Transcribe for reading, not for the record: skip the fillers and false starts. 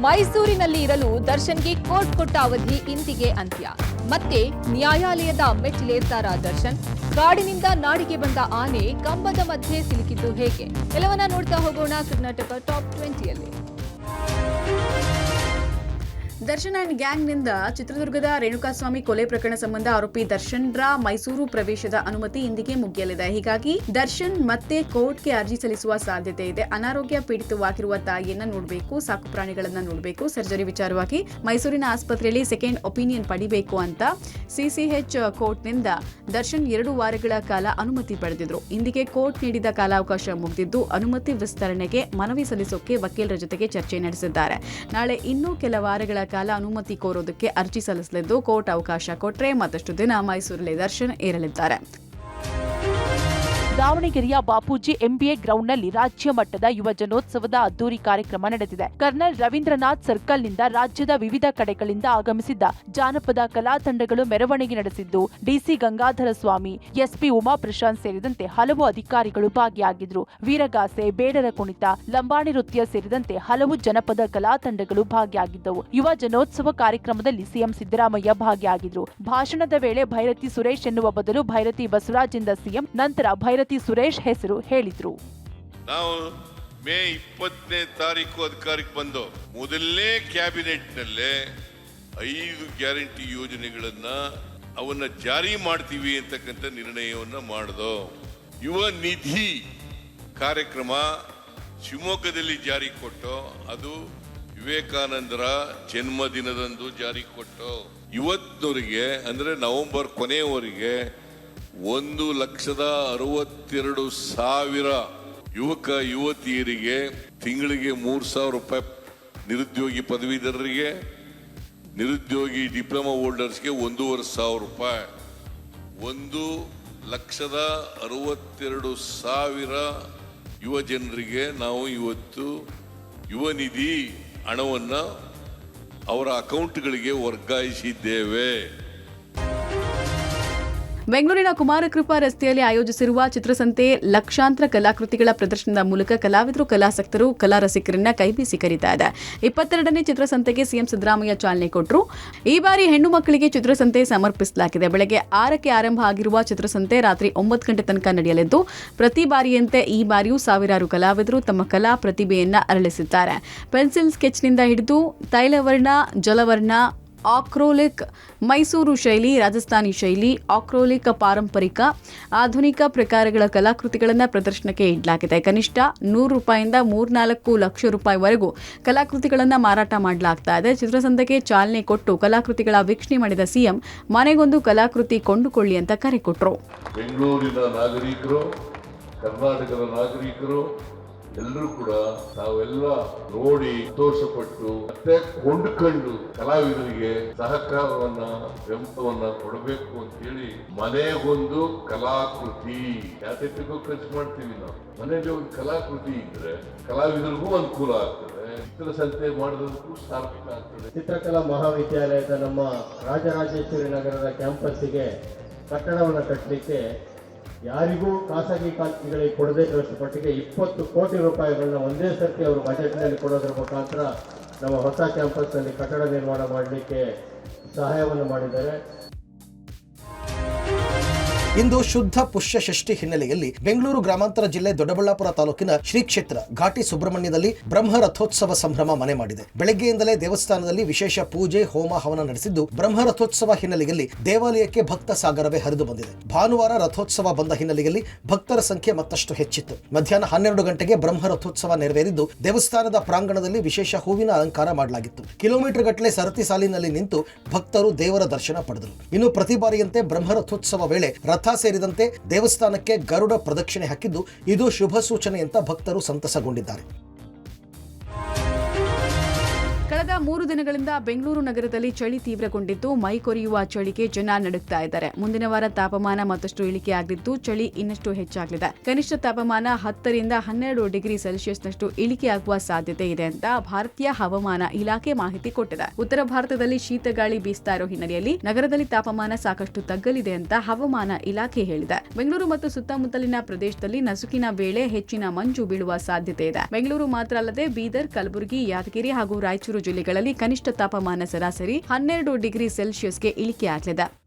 ಮೈಸೂರಿನಲ್ಲಿ ಇರಲು ದರ್ಶನ್ಗೆ ಕೋರ್ಟ್ ಕೊಟ್ಟ ಅವಧಿ ಇಂದಿಗೆ ಅಂತ್ಯ. ಮತ್ತೆ ನ್ಯಾಯಾಲಯದ ಮೆಟ್ಟಿಲೇರ್ತಾರ ದರ್ಶನ್. ಕಾಡಿನಿಂದ ನಾಡಿಗೆ ಬಂದ ಆನೆ ಕಂಬದ ಮಧ್ಯೆ ಸಿಲುಕಿದ್ದು ಹೇಗೆ? ಎಲ್ಲವನ್ನ ನೋಡ್ತಾ ಹೋಗೋಣ ಕರ್ನಾಟಕ ಟಾಪ್ 20ಯಲ್ಲಿ. ದರ್ಶನ್ ಅಂಡ್ ಗ್ಯಾಂಗ್ನಿಂದ ಚಿತ್ರದುರ್ಗದ ರೇಣುಕಾಸ್ವಾಮಿ ಕೊಲೆ ಪ್ರಕರಣ ಸಂಬಂಧ ಆರೋಪಿ ದರ್ಶನ್ರ ಮೈಸೂರು ಪ್ರವೇಶದ ಅನುಮತಿ ಇಂದಿಗೆ ಮುಗಿಯಲಿದೆ. ಹೀಗಾಗಿ ದರ್ಶನ್ ಮತ್ತೆ ಕೋರ್ಟ್ಗೆ ಅರ್ಜಿ ಸಲ್ಲಿಸುವ ಸಾಧ್ಯತೆ ಇದೆ. ಅನಾರೋಗ್ಯ ಪೀಡಿತವಾಗಿರುವ ತಾಯಿಯನ್ನ ನೋಡಬೇಕು, ಸಾಕು ಪ್ರಾಣಿಗಳನ್ನ ನೋಡಬೇಕು, ಸರ್ಜರಿ ವಿಚಾರವಾಗಿ ಮೈಸೂರಿನ ಆಸ್ಪತ್ರೆಯಲ್ಲಿ ಸೆಕೆಂಡ್ ಒಪಿನಿಯನ್ ಪಡಿಬೇಕು ಅಂತ ಸಿಸಿಎಚ್ ಕೋರ್ಟ್ನಿಂದ ದರ್ಶನ್ 2 ವಾರಗಳ ಕಾಲ ಅನುಮತಿ ಪಡೆದಿದ್ರು. ಇಂದಿಗೆ ಕೋರ್ಟ್ ನೀಡಿದ ಕಾಲಾವಕಾಶ ಮುಗಿದಿದ್ದು ಅನುಮತಿ ವಿಸ್ತರಣೆಗೆ ಮನವಿ ಸಲ್ಲಿಸೋಕೆ ವಕೀಲರ ಜೊತೆಗೆ ಚರ್ಚೆ ನಡೆಸಿದ್ದಾರೆ. ನಾಳೆ ಇನ್ನೂ ಕೆಲ ವಾರಗಳ ಕಾಲ ಅನುಮತಿ ಕೋರೋದಕ್ಕೆ ಅರ್ಜಿ ಸಲ್ಲಿಸಲಿದ್ದು ಕೋರ್ಟ್ ಅವಕಾಶ ಕೊಟ್ಟರೆ ಮತ್ತಷ್ಟು ದಿನ ಮೈಸೂರಲ್ಲಿ ದರ್ಶನ್ ಇರಲಿದ್ದಾರೆ. ದಾವಣಗೆರೆಯ ಬಾಪೂಜಿ ಎಂಬಿಎ ಗ್ರೌಂಡ್ನಲ್ಲಿ ರಾಜ್ಯ ಮಟ್ಟದ ಯುವ ಜನೋತ್ಸವದ ಅದ್ದೂರಿ ಕಾರ್ಯಕ್ರಮ ನಡೆದಿದೆ. ಕರ್ನಲ್ ರವೀಂದ್ರನಾಥ್ ಸರ್ಕಲ್ನಿಂದ ರಾಜ್ಯದ ವಿವಿಧ ಕಡೆಗಳಿಂದ ಆಗಮಿಸಿದ್ದ ಜಾನಪದ ಕಲಾ ತಂಡಗಳು ಮೆರವಣಿಗೆ ನಡೆಸಿದ್ದು ಡಿಸಿ ಗಂಗಾಧರ ಸ್ವಾಮಿ, ಎಸ್ಪಿ ಉಮಾ ಪ್ರಶಾಂತ್ ಸೇರಿದಂತೆ ಹಲವು ಅಧಿಕಾರಿಗಳು ಭಾಗಿಯಾಗಿದ್ರು. ವೀರಗಾಸೆ, ಬೇಡರ ಕುಣಿತ, ಲಂಬಾಣಿ ನೃತ್ಯ ಸೇರಿದಂತೆ ಹಲವು ಜನಪದ ಕಲಾ ತಂಡಗಳು ಭಾಗಿಯಾಗಿದ್ದವು. ಯುವ ಜನೋತ್ಸವ ಕಾರ್ಯಕ್ರಮದಲ್ಲಿ ಸಿಎಂ ಸಿದ್ದರಾಮಯ್ಯ ಭಾಗಿಯಾಗಿದ್ರು. ಭಾಷಣದ ವೇಳೆ ಭೈರತಿ ಸುರೇಶ್ ಎನ್ನುವ ಬದಲು ಭೈರತಿ ಬಸವರಾಜ್ ಎಂದ ಸಿಎಂ. ನಂತರ ಭೈರತಿ ಸುರೇಶ್ ಹೆಸರು ಹೇಳಿದ್ರು. ನಾವು ಮೇ 20ನೇ ತಾರೀಕು ಅಧಿಕಾರಕ್ಕೆ ಬಂದು ಮೊದಲನೇ ಕ್ಯಾಬಿನೆಟ್ ನಲ್ಲೇ 5 ಗ್ಯಾರಂಟಿ ಯೋಜನೆಗಳನ್ನ ಅವನ್ನ ಜಾರಿ ಮಾಡ್ತೀವಿ ಅಂತಕ್ಕಂಥ ನಿರ್ಣಯವನ್ನ ಮಾಡಿದೋ. ಯುವ ನಿಧಿ ಕಾರ್ಯಕ್ರಮ ಶಿವಮೊಗ್ಗದಲ್ಲಿ ಜಾರಿ ಕೊಟ್ಟು ಅದು ವಿವೇಕಾನಂದರ ಜನ್ಮದಿನದಂದು ಜಾರಿ ಕೊಟ್ಟು ಇವತ್ತಿನವರೆಗೆ ಅಂದ್ರೆ ನವೆಂಬರ್ ಕೊನೆಯವರೆಗೆ 1,62,000 ಯುವಕ ಯುವತಿಯರಿಗೆ ತಿಂಗಳಿಗೆ 3,000 ರೂಪಾಯಿ, ನಿರುದ್ಯೋಗಿ ಪದವೀಧರರಿಗೆ, ನಿರುದ್ಯೋಗಿ ಡಿಪ್ಲೊಮಾ ಹೋಲ್ಡರ್ಸ್ಗೆ 1,500 ರೂಪಾಯಿ, 1,62,000 ಯುವ ಜನರಿಗೆ ನಾವು ಇವತ್ತು ಯುವ ನಿಧಿ ಹಣವನ್ನು ಅವರ ಅಕೌಂಟ್ಗಳಿಗೆ ವರ್ಗಾಯಿಸಿದ್ದೇವೆ. ಬೆಂಗಳೂರಿನ ಕುಮಾರಕೃಪಾ ರಸ್ತೆಯಲ್ಲಿ ಆಯೋಜಿಸಿರುವ ಚಿತ್ರಸಂತೆ ಲಕ್ಷಾಂತರ ಕಲಾಕೃತಿಗಳ ಪ್ರದರ್ಶನದ ಮೂಲಕ ಕಲಾವಿದರು, ಕಲಾಸಕ್ತರು, ಕಲಾ ರಸಿಕರನ್ನ ಕೈಬೀಸಿ ಕರೀತಾ ಇದೆ. 22ನೇ ಚಿತ್ರಸಂತೆಗೆ ಸಿಎಂ ಸಿದ್ದರಾಮಯ್ಯ ಚಾಲನೆ ಕೊಟ್ಟರು. ಈ ಬಾರಿ ಹೆಣ್ಣು ಮಕ್ಕಳಿಗೆ ಚಿತ್ರಸಂತೆ ಸಮರ್ಪಿಸಲಾಗಿದೆ. ಬೆಳಗ್ಗೆ 6ಕ್ಕೆ ಆರಂಭ ಆಗಿರುವ ಚಿತ್ರಸಂತೆ ರಾತ್ರಿ 9 ಗಂಟೆ ತನಕ ನಡೆಯಲಿದ್ದು ಪ್ರತಿ ಬಾರಿಯಂತೆ ಈ ಬಾರಿಯೂ ಸಾವಿರಾರು ಕಲಾವಿದರು ತಮ್ಮ ಕಲಾ ಪ್ರತಿಭೆಯನ್ನ ಅರಳಿಸಿದ್ದಾರೆ. ಪೆನ್ಸಿಲ್ ಸ್ಕೆಚ್ನಿಂದ ಹಿಡಿದು ತೈಲವರ್ಣ, ಜಲವರ್ಣ, ಆಕ್ರೋಲಿಕ್, ಮೈಸೂರು ಶೈಲಿ, ರಾಜಸ್ಥಾನಿ ಶೈಲಿ, ಆಕ್ರೋಲಿಕ್, ಪಾರಂಪರಿಕ, ಆಧುನಿಕ ಪ್ರಕಾರಗಳ ಕಲಾಕೃತಿಗಳನ್ನು ಪ್ರದರ್ಶನಕ್ಕೆ ಇಡಲಾಗಿದೆ. ಕನಿಷ್ಠ 100 ರೂಪಾಯಿಂದ 3-4 ಲಕ್ಷ ರೂಪಾಯಿವರೆಗೂ ಕಲಾಕೃತಿಗಳನ್ನು ಮಾರಾಟ ಮಾಡಲಾಗ್ತಾ ಇದೆ. ಚಿತ್ರಸಂತೆಗೆ ಚಾಲನೆ ಕೊಟ್ಟು ಕಲಾಕೃತಿಗಳ ವೀಕ್ಷಣೆ ಮಾಡಿದ ಸಿಎಂ ಮನೆಗೊಂದು ಕಲಾಕೃತಿ ಕೊಂಡುಕೊಳ್ಳಿ ಅಂತ ಕರೆ ಕೊಟ್ಟರು. ಬೆಂಗಳೂರಿನ ನಾಗರಿಕರು, ಕರ್ನಾಟಕದ ನಾಗರಿಕರು ಎಲ್ಲರೂ ಕೂಡ ತಾವೆಲ್ಲ ನೋಡಿ ಸಂತೋಷಪಟ್ಟು ಮತ್ತೆ ಕೊಂಡುಕೊಂಡು ಕಲಾವಿದರಿಗೆ ಸಹಕಾರವನ್ನ, ಬೆಂಬಲವನ್ನ ಕೊಡಬೇಕು ಅಂತ ಹೇಳಿ ಮನೆಗೊಂದು ಕಲಾಕೃತಿ ಯಾತಕ್ಕಿಗೂ ಖರ್ಚು ಮಾಡ್ತೀವಿ. ನಾವು ಮನೆಯಲ್ಲಿ ಒಂದು ಕಲಾಕೃತಿ ಇದ್ರೆ ಕಲಾವಿದರಿಗೂ ಅನುಕೂಲ ಆಗ್ತದೆ, ಚಿತ್ರಸಂತೆ ಮಾಡೋದಕ್ಕೂ ಸಾರ್ಥಕ ಆಗ್ತದೆ. ಚಿತ್ರಕಲಾ ಮಹಾವಿದ್ಯಾಲಯದ ನಮ್ಮ ರಾಜರಾಜೇಶ್ವರಿ ನಗರದ ಕ್ಯಾಂಪಸ್ಸಿಗೆ ಕಟ್ಟಡವನ್ನು ಕಟ್ಟಲಿಕ್ಕೆ ಯಾರಿಗೂ ಖಾಸಗಿ ಕಂಪನಿಗಳಿಗೆ ಕೊಡದೇ ಇರುವಷ್ಟು ಮಟ್ಟಿಗೆ 20 ಕೋಟಿ ರೂಪಾಯಿಗಳನ್ನ ಒಂದೇ ಸರ್ತಿ ಅವರು ಬಜೆಟ್ನಲ್ಲಿ ಕೊಡೋದ್ರ ಮುಖಾಂತರ ನಮ್ಮ ಹೊಸ ಕ್ಯಾಂಪಸ್ನಲ್ಲಿ ಕಟ್ಟಡ ನಿರ್ಮಾಣ ಮಾಡಲಿಕ್ಕೆ ಸಹಾಯವನ್ನು ಮಾಡಿದ್ದಾರೆ. ಇಂದು ಶುದ್ಧ ಪುಷ್ಯ ಷಷ್ಠಿ ಹಿನ್ನೆಲೆಯಲ್ಲಿ ಬೆಂಗಳೂರು ಗ್ರಾಮಾಂತರ ಜಿಲ್ಲೆ ದೊಡ್ಡಬಳ್ಳಾಪುರ ತಾಲೂಕಿನ ಶ್ರೀ ಕ್ಷೇತ್ರ ಘಾಟಿ ಸುಬ್ರಹ್ಮಣ್ಯದಲ್ಲಿ ಬ್ರಹ್ಮ ರಥೋತ್ಸವ ಸಂಭ್ರಮ ಮನೆ ಮಾಡಿದೆ. ಬೆಳಗ್ಗೆಯಿಂದಲೇ ದೇವಸ್ಥಾನದಲ್ಲಿ ವಿಶೇಷ ಪೂಜೆ, ಹೋಮ ಹವನ ನಡೆಸಿದ್ದು ಬ್ರಹ್ಮ ರಥೋತ್ಸವ ಹಿನ್ನೆಲೆಯಲ್ಲಿ ದೇವಾಲಯಕ್ಕೆ ಭಕ್ತ ಸಾಗರವೇ ಹರಿದು ಬಂದಿದೆ. ಭಾನುವಾರ ರಥೋತ್ಸವ ಬಂದ ಹಿನ್ನೆಲೆಯಲ್ಲಿ ಭಕ್ತರ ಸಂಖ್ಯೆ ಮತ್ತಷ್ಟು ಹೆಚ್ಚಿತ್ತು. ಮಧ್ಯಾಹ್ನ 12 ಗಂಟೆಗೆ ಬ್ರಹ್ಮ ರಥೋತ್ಸವ ನೆರವೇರಿದ್ದು ದೇವಸ್ಥಾನದ ಪ್ರಾಂಗಣದಲ್ಲಿ ವಿಶೇಷ ಹೂವಿನ ಅಲಂಕಾರ ಮಾಡಲಾಗಿತ್ತು. ಕಿಲೋಮೀಟರ್ ಗಟ್ಟಲೆ ಸರತಿ ಸಾಲಿನಲ್ಲಿ ನಿಂತು ಭಕ್ತರು ದೇವರ ದರ್ಶನ ಪಡೆದರು. ಇನ್ನು ಪ್ರತಿ ಬಾರಿಯಂತೆ ಬ್ರಹ್ಮ ರಥೋತ್ಸವ ವೇಳೆ ರಥ ಸೇರಿದಂತೆ ದೇವಸ್ಥಾನಕ್ಕೆ ಗರುಡ ಪ್ರದಕ್ಷಿಣೆ ಹಾಕಿದ್ದು ಇದು ಶುಭ ಸೂಚನೆ ಅಂತ ಭಕ್ತರು ಸಂತಸಗೊಂಡಿದ್ದಾರೆ. ಕಳೆದ 3 ದಿನಗಳಿಂದ ಬೆಂಗಳೂರು ನಗರದಲ್ಲಿ ಚಳಿ ತೀವ್ರಗೊಂಡಿದ್ದು ಮೈ ಕೊರೆಯುವ ಚಳಿಗೆ ಜನ ನಡುಗ್ತಾ ಇದ್ದಾರೆ. ಮುಂದಿನ ವಾರ ತಾಪಮಾನ ಮತ್ತಷ್ಟು ಇಳಿಕೆಯಾಗಲಿದ್ದು ಚಳಿ ಇನ್ನಷ್ಟು ಹೆಚ್ಚಾಗಲಿದೆ. ಕನಿಷ್ಠ ತಾಪಮಾನ 10ರಿಂದ 12 ಡಿಗ್ರಿ ಸೆಲ್ಸಿಯಸ್ನಷ್ಟು ಇಳಿಕೆಯಾಗುವ ಸಾಧ್ಯತೆ ಇದೆ ಅಂತ ಭಾರತೀಯ ಹವಾಮಾನ ಇಲಾಖೆ ಮಾಹಿತಿ ಕೊಟ್ಟಿದೆ. ಉತ್ತರ ಭಾರತದಲ್ಲಿ ಶೀತ ಗಾಳಿ ಬೀಸ್ತಾ ಇರೋ ಹಿನ್ನೆಲೆಯಲ್ಲಿ ನಗರದಲ್ಲಿ ತಾಪಮಾನ ಸಾಕಷ್ಟು ತಗ್ಗಲಿದೆ ಅಂತ ಹವಾಮಾನ ಇಲಾಖೆ ಹೇಳಿದೆ. ಬೆಂಗಳೂರು ಮತ್ತು ಸುತ್ತಮುತ್ತಲಿನ ಪ್ರದೇಶದಲ್ಲಿ ನಸುಕಿನ ವೇಳೆ ಹೆಚ್ಚಿನ ಮಂಜು ಬೀಳುವ ಸಾಧ್ಯತೆ ಇದೆ. ಬೆಂಗಳೂರು ಮಾತ್ರ ಅಲ್ಲದೆ ಬೀದರ್, ಕಲಬುರಗಿ, ಯಾದಗಿರಿ ಹಾಗೂ ರಾಯಚೂರು ಜಿಲ್ಲೆಗಳಲ್ಲಿ ಕನಿಷ್ಠ ತಾಪಮಾನ ಸರಾಸರಿ 12 ಡಿಗ್ರಿ ಸೆಲ್ಸಿಯಸ್ಗೆ ಇಳಿಕೆಯಾಗಲಿದೆ.